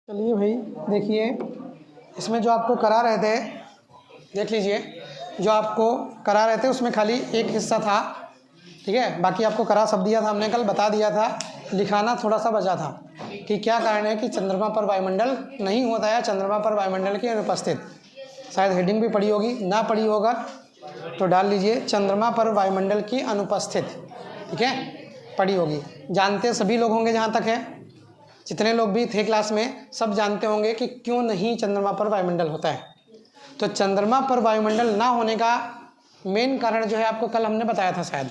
चलिए भाई देखिए, इसमें जो आपको करा रहे थे, देख लीजिए, जो आपको करा रहे थे उसमें खाली एक हिस्सा था, ठीक है। बाकी आपको करा सब दिया था, हमने कल बता दिया था, लिखाना थोड़ा सा बचा था कि क्या कारण है कि चंद्रमा पर वायुमंडल नहीं होता है, चंद्रमा पर वायुमंडल की अनुपस्थित। शायद हेडिंग भी पढ़ी होगी, ना पढ़ी होगा तो डाल लीजिए, चंद्रमा पर वायुमंडल की अनुपस्थित, ठीक है, पढ़ी होगी। जानते सभी लोग होंगे, जहाँ तक है जितने लोग भी थे क्लास में सब जानते होंगे कि क्यों नहीं चंद्रमा पर वायुमंडल होता है। तो चंद्रमा पर वायुमंडल ना होने का मेन कारण जो है आपको कल हमने बताया था शायद,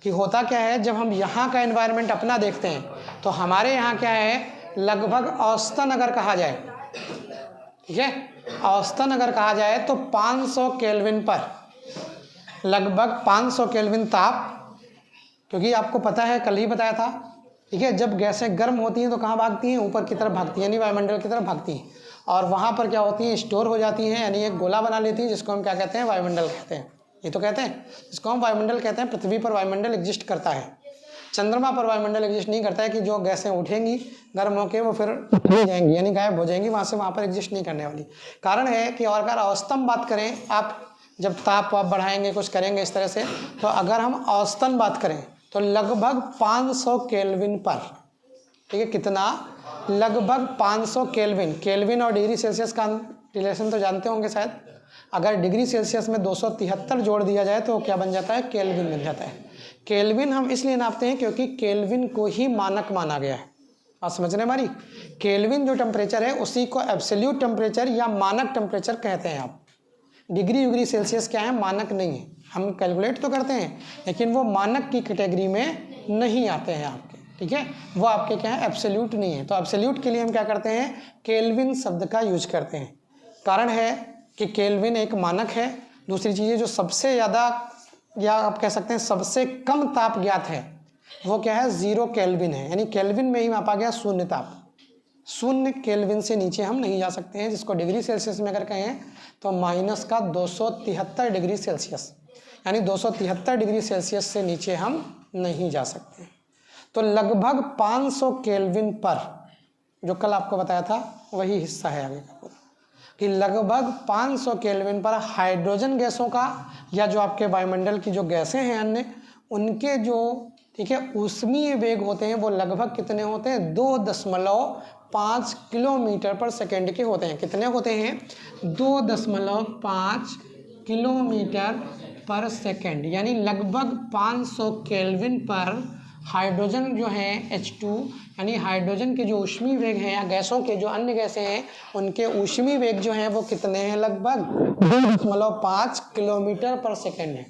कि होता क्या है, जब हम यहाँ का एनवायरनमेंट अपना देखते हैं तो हमारे यहाँ क्या है, लगभग औसतन अगर कहा जाए, ठीक है, औसतन अगर कहा जाए तो 500 केल्विन पर, लगभग 500 केल्विन ताप, क्योंकि आपको पता है कल ही बताया था, ठीक है, जब गैसें गर्म होती हैं तो कहाँ भागती हैं, ऊपर की तरफ भागती हैं, यानी वायुमंडल की तरफ भागती हैं, और वहाँ पर क्या होती हैं, स्टोर हो जाती हैं, यानी एक गोला बना लेती हैं, जिसको हम क्या कहते हैं, वायुमंडल कहते हैं। ये तो कहते हैं, जिसको हम वायुमंडल कहते हैं। पृथ्वी पर वायुमंडल एग्जिस्ट करता है, चंद्रमा पर वायुमंडल एग्जिस्ट नहीं करता है, कि जो गैसें उठेंगी गर्म होकर वो फिर उठ जाएंगी, यानी गायब हो जाएंगी, वहाँ से वहाँ पर एग्जिस्ट नहीं करने वाली। कारण है कि और अगर औसतन बात करें, आप जब ताप वाप बढ़ाएंगे कुछ करेंगे इस तरह से, तो अगर हम औसतन बात करें तो लगभग 500 केल्विन पर, ठीक है, कितना, लगभग 500 केल्विन। केल्विन और डिग्री सेल्सियस का रिलेशन तो जानते होंगे शायद, अगर डिग्री सेल्सियस में 273 जोड़ दिया जाए तो क्या बन जाता है, केल्विन बन जाता है। केल्विन हम इसलिए नापते हैं क्योंकि केल्विन को ही मानक माना गया है। आप समझ रहे हैं हमारी, केल्विन जो टेम्परेचर है उसी को एब्सोल्यूट टेम्परेचर या मानक टेम्परेचर कहते हैं आप। डिग्री सेल्सियस क्या है, मानक नहीं है, हम कैलकुलेट तो करते हैं लेकिन वो मानक की कैटेगरी में नहीं आते हैं आपके, ठीक है, वो आपके क्या है, एब्सोल्यूट नहीं है। तो एब्सोल्यूट के लिए हम क्या करते हैं, केल्विन शब्द का यूज करते हैं। कारण है कि केल्विन एक मानक है। दूसरी चीज़ जो सबसे ज़्यादा, या आप कह सकते हैं सबसे कम ताप ज्ञात है, वो क्या है, 0 केल्विन है, यानी केल्विन में ही मापा गया शून्य ताप। 0 केल्विन से नीचे हम नहीं जा सकते हैं, जिसको डिग्री सेल्सियस में अगर कहें तो माइनस का 273 डिग्री सेल्सियस, यानी 273 डिग्री सेल्सियस से नीचे हम नहीं जा सकते। तो लगभग 500 केल्विन पर, जो कल आपको बताया था वही हिस्सा है आगे का, कि लगभग 500 केल्विन पर हाइड्रोजन गैसों का, या जो आपके वायुमंडल की जो गैसें हैं अन्य, उनके जो, ठीक है, ऊष्मीय वेग होते हैं वो लगभग कितने होते हैं, 2.5 किलोमीटर पर सेकेंड के होते हैं। कितने होते हैं, 2.5 किलोमीटर पर सेकेंड, यानी लगभग 500 केल्विन पर हाइड्रोजन जो है H2, यानी हाइड्रोजन के जो ऊष्मीय वेग हैं, या गैसों के जो अन्य गैसें हैं उनके ऊष्मीय वेग जो हैं वो कितने हैं, लगभग 2.5 किलोमीटर पर सेकेंड है।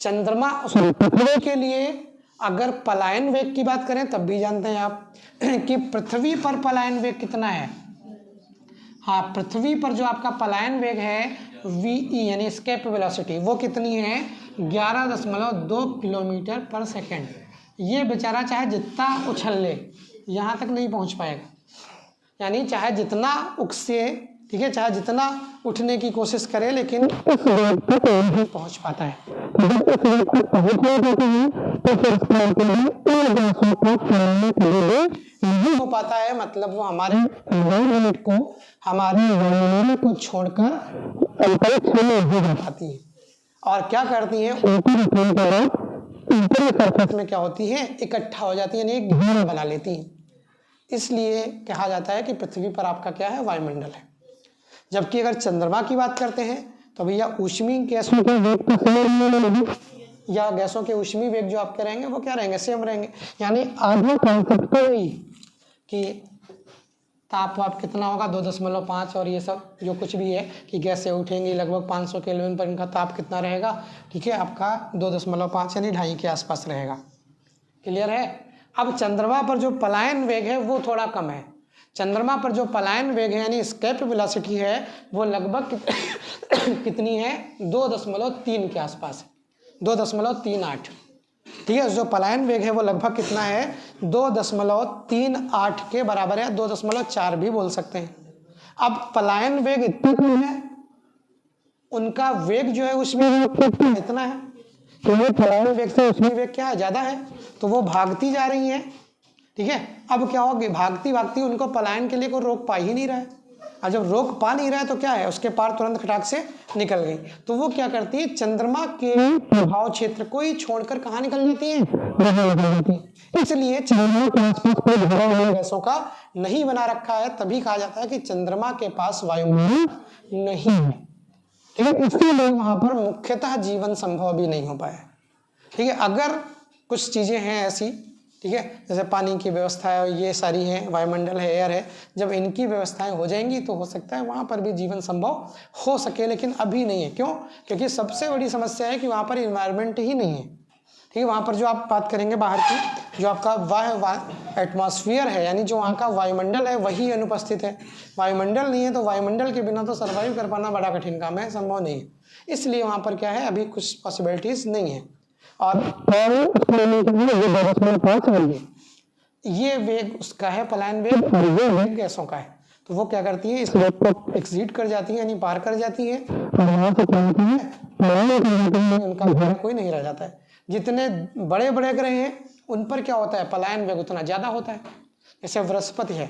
चंद्रमा, पृथ्वी के लिए अगर पलायन वेग की बात करें तब भी जानते हैं आप कि पृथ्वी पर पलायन वेग कितना है। हाँ, पृथ्वी पर जो आपका पलायन वेग है VE यानी एस्केप वेलोसिटी, वो कितनी है, 11.2 किलोमीटर पर सेकेंड। ये बेचारा चाहे जितना उछल ले यहाँ तक नहीं पहुँच पाएगा, यानी चाहे जितना उकसे, ठीक है, चाहे जितना उठने की कोशिश करे लेकिन इस वेग तक नहीं पहुँच पाता है। जब इस वेग तक पहुँच नहीं पाते हैं तो फिर इस टाइम के लिए इन गैसों को फैलाने के लिए नहीं हो पाता है, मतलब वो हमारे एनवायरनमेंट को, हमारे वायुमंडल को छोड़कर अंतरिक्ष में नहीं जा पाती है। और क्या करती है, ऊपरी सरफेस में क्या होती है, इकट्ठा हो जाती है, यानी एक घेरा बना लेती है। इसलिए कहा जाता है कि पृथ्वी पर आपका क्या है, वायुमंडल है। जबकि अगर चंद्रमा की बात करते हैं तो भैया ऊष्मीय गैसों के वेग तो सेम, या गैसों के ऊष्मीय वेग जो आपके रहेंगे वो क्या रहेंगे, सेम रहेंगे, यानी आधा कॉन्सेप्ट तो वही कि ताप वाप कितना होगा 2.5, और ये सब जो कुछ भी है कि गैसें उठेंगी लगभग 500 केल्विन पर, इनका ताप कितना रहेगा, ठीक है, आपका 2.5 यानी 2.5 के आसपास रहेगा। क्लियर है। अब चंद्रमा पर जो पलायन वेग है वो थोड़ा कम है। चंद्रमा पर जो पलायन वेग है यानी एस्केप वेलोसिटी है वो लगभग कितनी है, 2.3 के आसपास है, 2.38, ठीक है। जो पलायन वेग है वो लगभग कितना है, 2.38 के बराबर है, 2.4 भी बोल सकते हैं। अब पलायन वेग इतना कम है, उनका वेग जो है उसमें इतना है, तो वो पलायन वेग से उसमें वेग क्या है, ज़्यादा है, तो वो भागती जा रही है, ठीक है। अब क्या होगा, भागती भागती उनको पलायन के लिए कोई रोक पा ही नहीं रहा है, और जब रोक पा नहीं रहा है तो क्या है, उसके पार तुरंत खटाक से निकल गई। तो वो क्या करती है, चंद्रमा के प्रभाव क्षेत्र को ही छोड़कर कहाँ निकल जाती है, ग्रह निकल जाती है। इसलिए चंद्रमा के आसपास कोई घरों वाले गैसों का नहीं बना रखा है, तभी कहा जाता है कि चंद्रमा के पास वायुमंडल नहीं है। ठीक है, इसलिए वहां पर मुख्यतः जीवन संभव भी नहीं हो पाया। ठीक है, अगर कुछ चीजें हैं ऐसी, ठीक है, जैसे पानी की व्यवस्था है, ये सारी है, वायुमंडल है, एयर है, जब इनकी व्यवस्थाएं हो जाएंगी तो हो सकता है वहां पर भी जीवन संभव हो सके, लेकिन अभी नहीं है। क्यों? क्योंकि सबसे बड़ी समस्या है कि वहां पर इन्वायरमेंट ही नहीं है। ठीक है, वहां पर जो आप बात करेंगे बाहर की, जो आपका एटमॉस्फेयर है, यानी जो वहाँ का वायुमंडल है वही अनुपस्थित है। वायुमंडल नहीं है तो वायुमंडल के बिना तो सर्वाइव कर पाना बड़ा कठिन काम है, संभव नहीं है। इसलिए वहां पर क्या है, अभी कुछ पॉसिबिलिटीज नहीं है। और ये वेग उसका है, पलायन वेग, और ये वेग गैसों का है। तो वो क्या करती है, इस वेग को एक्सीड कर जाती है, यानी पार कर जाती है, और वहां से क्या होती है, उनका घेरा कोई नहीं रह जाता है। जितने बड़े बड़े ग्रह हैं उन पर क्या होता है, पलायन वेग उतना ज्यादा होता है। जैसे बृहस्पति है,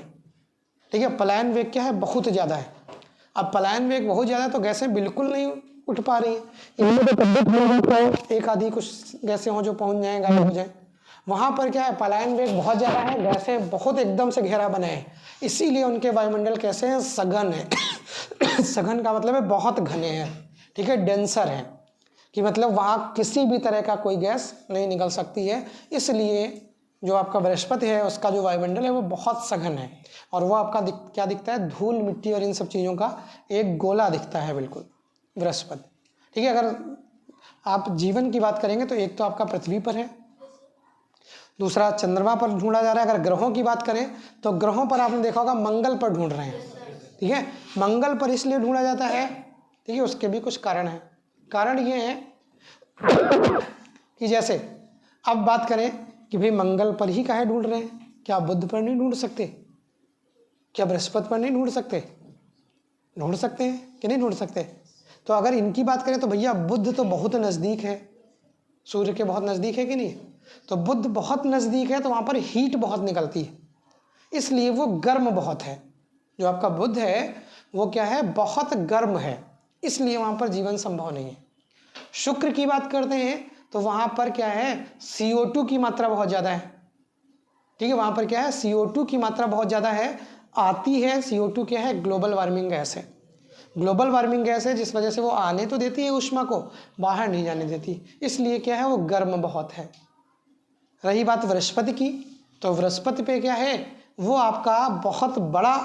ठीक है, पलायन वेग क्या है, बहुत ज्यादा है। अब पलायन वेग बहुत ज्यादा है तो गैसें बिल्कुल नहीं उठ पा रही है, इनमें तो तब भी थोड़ा एक आधी कुछ गैसें हो जो पहुंच जाए, गायब हो जाए। वहां पर क्या है, पलायन वेग बहुत ज्यादा है, गैसें बहुत एकदम से घेरा बनाए हैं, इसीलिए उनके वायुमंडल कैसे हैं, सघन है। सघन का मतलब है बहुत घने हैं, ठीक है, डेंसर है, कि मतलब वहां किसी भी तरह का कोई गैस नहीं निकल सकती है। इसलिए जो आपका बृहस्पति है उसका जो वायुमंडल है वो बहुत सघन है, और वो आपका क्या दिखता है, धूल मिट्टी और इन सब चीज़ों का एक गोला दिखता है बिल्कुल बृहस्पति। ठीक है, अगर आप जीवन की बात करेंगे तो एक तो आपका पृथ्वी पर है, दूसरा चंद्रमा पर ढूंढा जा रहा है। अगर ग्रहों की बात करें तो ग्रहों पर आपने देखा होगा मंगल पर ढूंढ रहे हैं। ठीक है, मंगल पर इसलिए ढूंढा जाता है, ठीक है, उसके भी कुछ कारण है। कारण ये है कि जैसे अब बात करें कि भाई मंगल पर ही काहे ढूंढ रहे हैं, क्या बुध पर नहीं ढूंढ सकते, क्या बृहस्पति पर नहीं ढूंढ सकते, ढूंढ सकते हैं कि नहीं ढूंढ सकते। तो अगर इनकी बात करें तो भैया बुध तो बहुत नज़दीक है, सूर्य के बहुत नज़दीक है कि नहीं, तो बुध बहुत नज़दीक है तो वहाँ पर हीट बहुत निकलती है, इसलिए वो गर्म बहुत है। जो आपका बुध है वो क्या है, बहुत गर्म है, इसलिए वहाँ पर जीवन संभव नहीं है। शुक्र की बात करते हैं तो वहाँ पर क्या है, CO2 की मात्रा बहुत ज़्यादा है। ठीक है, वहाँ पर क्या है, CO2 की मात्रा बहुत ज़्यादा है, आती है। CO2 क्या है, ग्लोबल वार्मिंग गैस है। ग्लोबल वार्मिंग गैस है जिस वजह से वो आने तो देती है ऊष्मा को, बाहर नहीं जाने देती, इसलिए क्या है, वो गर्म बहुत है। रही बात बृहस्पति की, तो बृहस्पति पे क्या है, वो आपका बहुत बड़ा,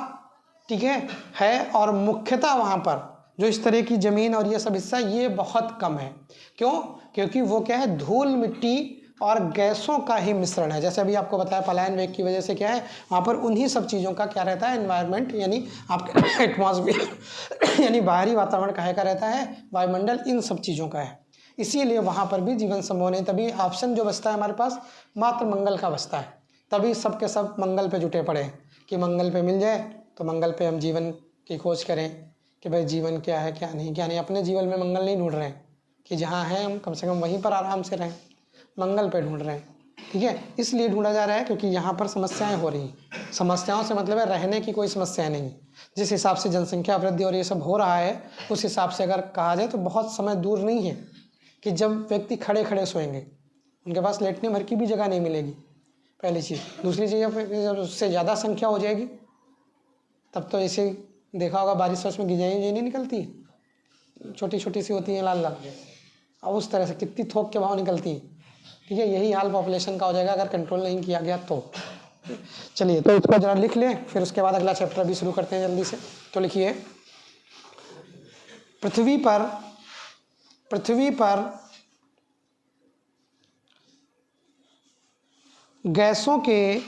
ठीक है, और मुख्यतः वहाँ पर जो इस तरह की ज़मीन और ये सब हिस्सा ये बहुत कम है। क्यों? क्योंकि वो क्या है, धूल मिट्टी और गैसों का ही मिश्रण है। जैसे अभी आपको बताया पलायन वेग की वजह से क्या है, वहाँ पर उन्हीं सब चीज़ों का क्या रहता है, एनवायरनमेंट, यानी आपके एटमॉस्फेयर यानी बाहरी वातावरण काहे का रहता है, वायुमंडल इन सब चीज़ों का है, इसीलिए वहाँ पर भी जीवन संभव नहीं। तभी ऑप्शन जो बचता है हमारे पास मात्र मंगल का बचता है, तभी सब के सब मंगल पे जुटे पड़े हैं कि मंगल पे मिल जाए तो मंगल पे हम जीवन की खोज करें कि भाई जीवन क्या है क्या नहीं, क्या नहीं। अपने जीवन में मंगल नहीं ढूंढ रहे हैं कि जहाँ हैं हम कम से कम वहीं पर आराम से रहें, मंगल पे ढूंढ रहे हैं। ठीक है, इसलिए ढूंढा जा रहा है क्योंकि यहाँ पर समस्याएं हो रही हैं। समस्याओं से मतलब है रहने की कोई समस्या नहीं। जिस हिसाब से जनसंख्या वृद्धि और ये सब हो रहा है उस हिसाब से अगर कहा जाए तो बहुत समय दूर नहीं है कि जब व्यक्ति खड़े खड़े सोएंगे, उनके पास लेटने भर की भी जगह नहीं मिलेगी, पहली चीज़। दूसरी चीज़, जब उससे ज़्यादा संख्या हो जाएगी तब तो ऐसे देखा होगा बारिश में गिजाई नहीं निकलती, छोटी छोटी सी होती हैं लाल लाल, और उस तरह से कितनी थोक के भाव निकलती है। ठीक है, यही हाल पॉपुलेशन का हो जाएगा अगर कंट्रोल नहीं किया गया तो। चलिए, तो इसको जरा लिख लें, फिर उसके बाद अगला चैप्टर भी शुरू करते हैं जल्दी से। तो लिखिए, पृथ्वी पर गैसों के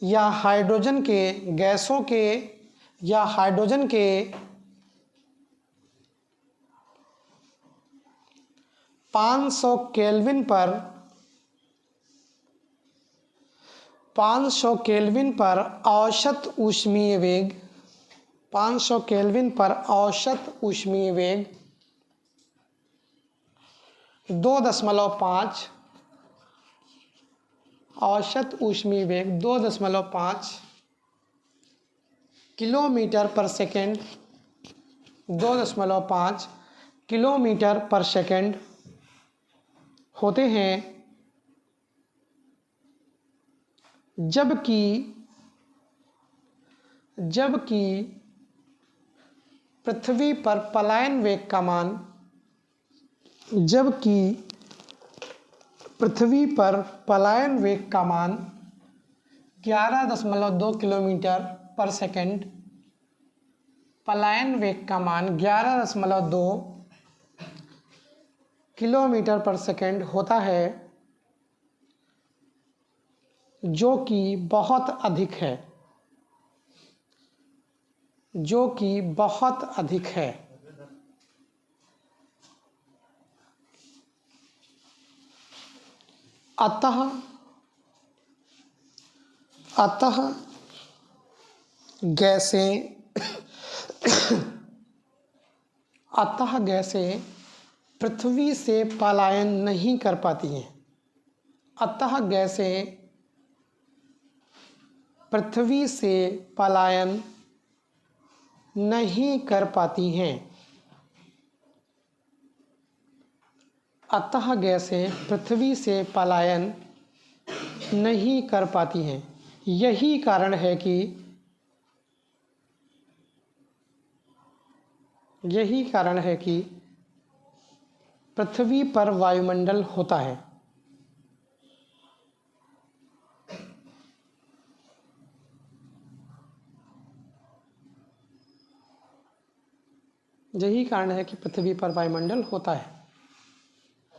या हाइड्रोजन के, गैसों के या हाइड्रोजन के 500 केल्विन पर 500 केल्विन पर औसत ऊष्मीय वेग 500 केल्विन पर औसत ऊष्मीय वेग 2.5 औसत ऊष्मीय वेग 2.5 किलोमीटर पर सेकेंड 2.5 किलोमीटर पर सेकेंड होते हैं, जबकि पृथ्वी पर पलायन वेग का मान 11.2 किलोमीटर पर सेकेंड, पलायन वेग का मान 11.2 किलोमीटर पर सेकेंड होता है, जो कि बहुत अधिक है, अतः गैसें पृथ्वी से पलायन नहीं कर पाती हैं। अतः गैसें पृथ्वी से पलायन नहीं कर पाती हैं। अतः गैसें पृथ्वी से पलायन नहीं कर पाती हैं। यही कारण है कि पृथ्वी पर वायुमंडल होता है। यही कारण है कि पृथ्वी पर वायुमंडल होता है।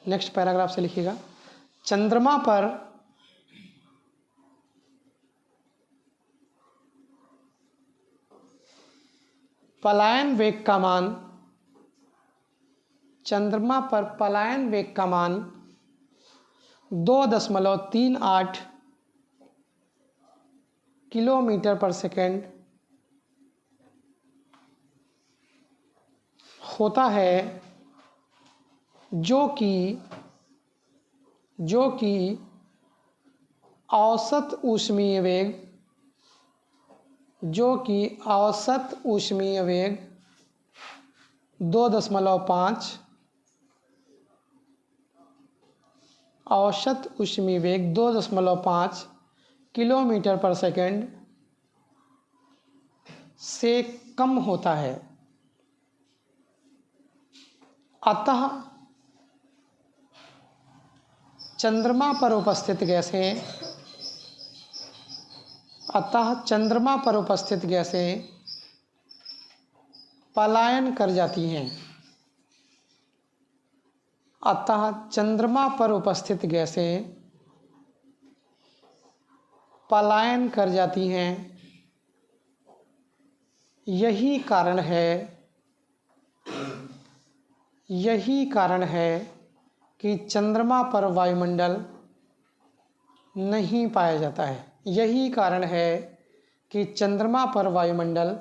नेक्स्ट पैराग्राफ से लिखिएगा। चंद्रमा पर पलायन वेग का मान 2.38 किलोमीटर पर सेकेंड होता है, जो कि औसत ऊष्मीय वेग 2.5 औसत ऊष्मीय वेग 2.5 किलोमीटर पर सेकेंड से कम होता है। अतः चंद्रमा पर उपस्थित गैसें पलायन कर जाती हैं। अतः चंद्रमा पर उपस्थित गैसें पलायन कर जाती हैं। यही कारण है कि चंद्रमा पर वायुमंडल नहीं पाया जाता है। यही कारण है कि चंद्रमा पर वायुमंडल